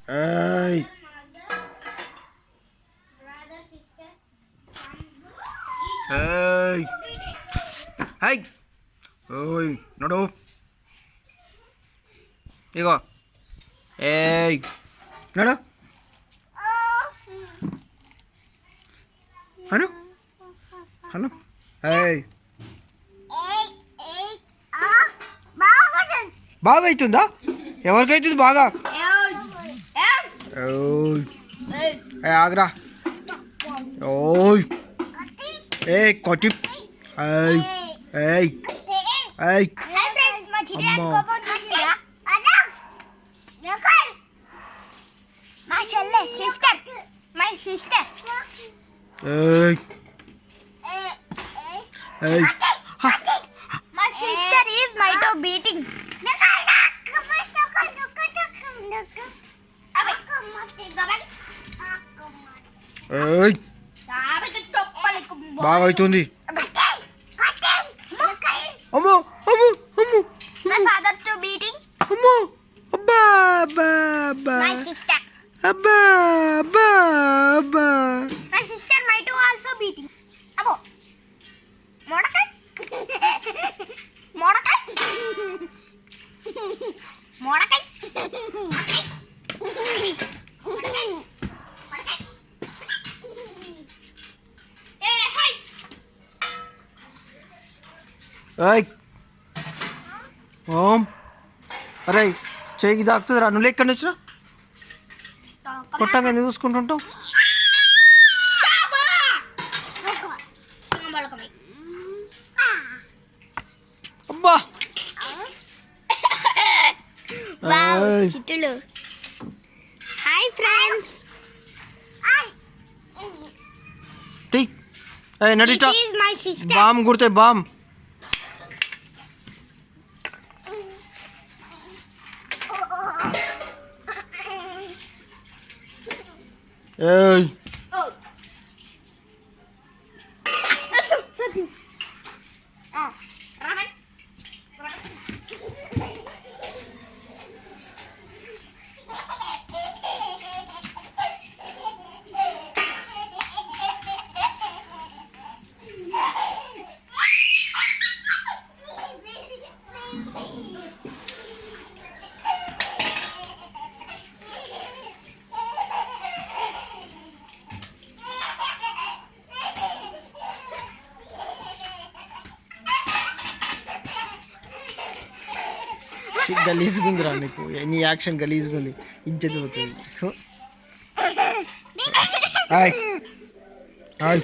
Hey. Hey. Hey. Oi, nodo. Igo. Hey. Nodo. Hello. Hello. Hey. బాగా అవుతుందా? ఎవరికైతుంది బాగా? ఆగ్రా. ఓయ్ ఏ కొట్టి. అమ్మా My sister is my dog beating. బాగా అవుతుంది. అమ్మో అమ్మో అమ్మో. My father too beating. అమ్మో అబ్బా అబ్బా అబ్బా. My sister. అబ్బా అబ్బా అబ్బా. My sister my too also beating. Abo. Modakai. Modakai. Modakai. ఏయ్ ఓం అరే చేయికి దాకుతుందిరా. నువ్వు ఎక్కడి నుంచి కొట్టంగా ఎందుకు చూసుకుంటుంటావు? అబ్బా చిట్టులు. Hi friends. నడిట This is my sister. బామ్ గుర్తే బామ్. ఏయ్ గలీజ్గా ఉందిరా నీకు. నీ యాక్షన్ గలీజ్గా ఉంది. ఇజ్జత్ పోతుంది. హాయ్ హాయ్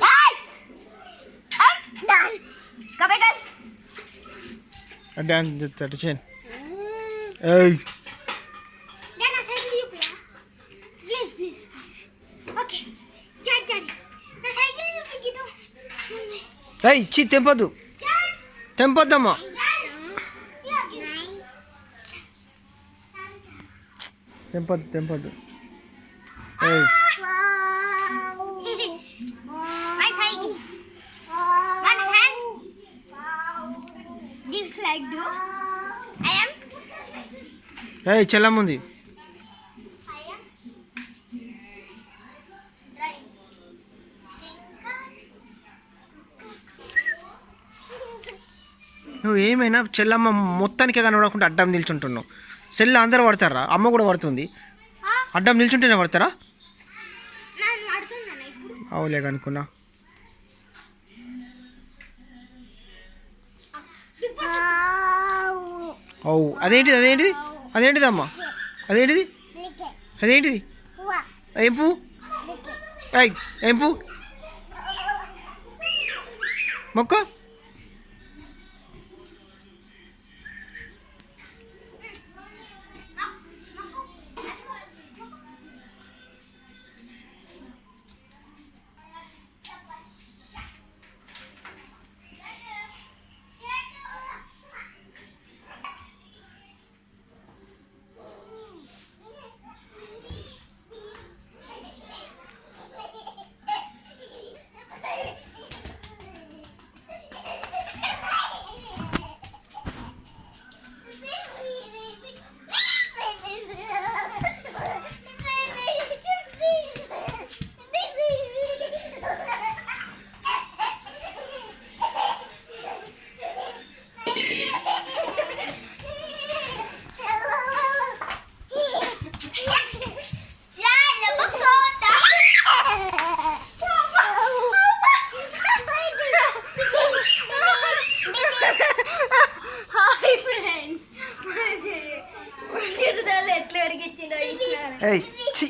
డాన్స్ చేస్తాడు చేయను. ఏయ్ ఏయ్ ఇచ్చి తెంపొద్దు. తెంపొద్దమ్మా. తెంపొద్దు తెంపొద్దు. ఏయ్ My cycle. One hand. This like do. I am. ఏయ్ చెల్లమ్ముంది. I am. Right. నువ్వు ఏమైనా చెల్లమ్మ మొత్తానికే కనబడకుండా అడ్డం నిల్చుంటున్నావు. సెల్ అందరూ పడతారా? అమ్మ కూడా పడుతుంది. అడ్డం నిల్చుంటేనే పడతారా? నేను వాడుతున్నాను ఇప్పుడు. అవులే అనుకున్నా. అవు అదేంటిది అదేంటిది అదేంటిది అమ్మా అదేంటిది అదేంటిది? ఏం పువ్వు? ఏయ్ ఏం పువ్వు? మొక్క. ఏయ్ ఛీ.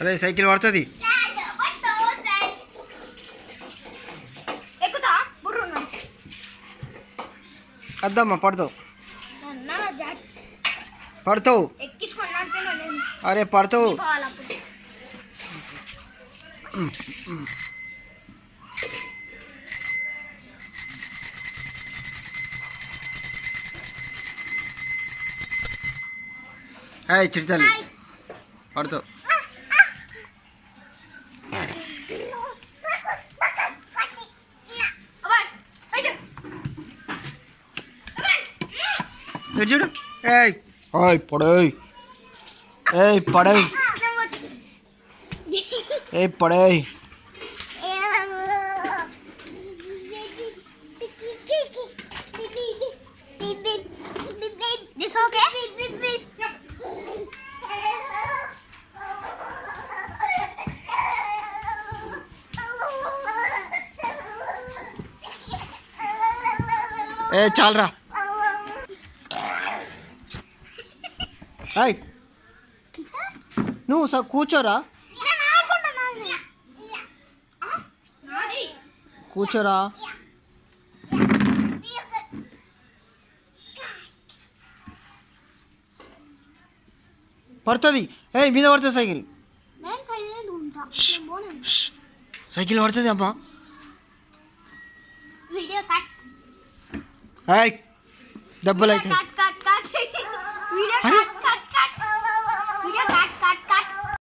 అరే సైకిల్ పడుతుంది. ఎక్కుతా బుర్రున్నా అద్దమ్మా పడతావు పడతావు. ఎక్కించుకున్నాను అరే పడతావు. హాయ్ చిరుతల్లి పడతావు. ఇటు చూడు. ఏయ్ ఓయ్ పడేయ్. ఏయ్ పడేయ్. ఏయ్ పడేయ్. This okay? ఏ చాలరా. హాయ్ నువ్వు కూర్చోరా. కూర్చోరా. పడుతుంది. ఏ మీద పడుతుంది సైకిల్. సైకిల్ పడుతుంది అమ్మా. వీడియో కట్ హాయ్ దెబ్బలు అవుతాయి.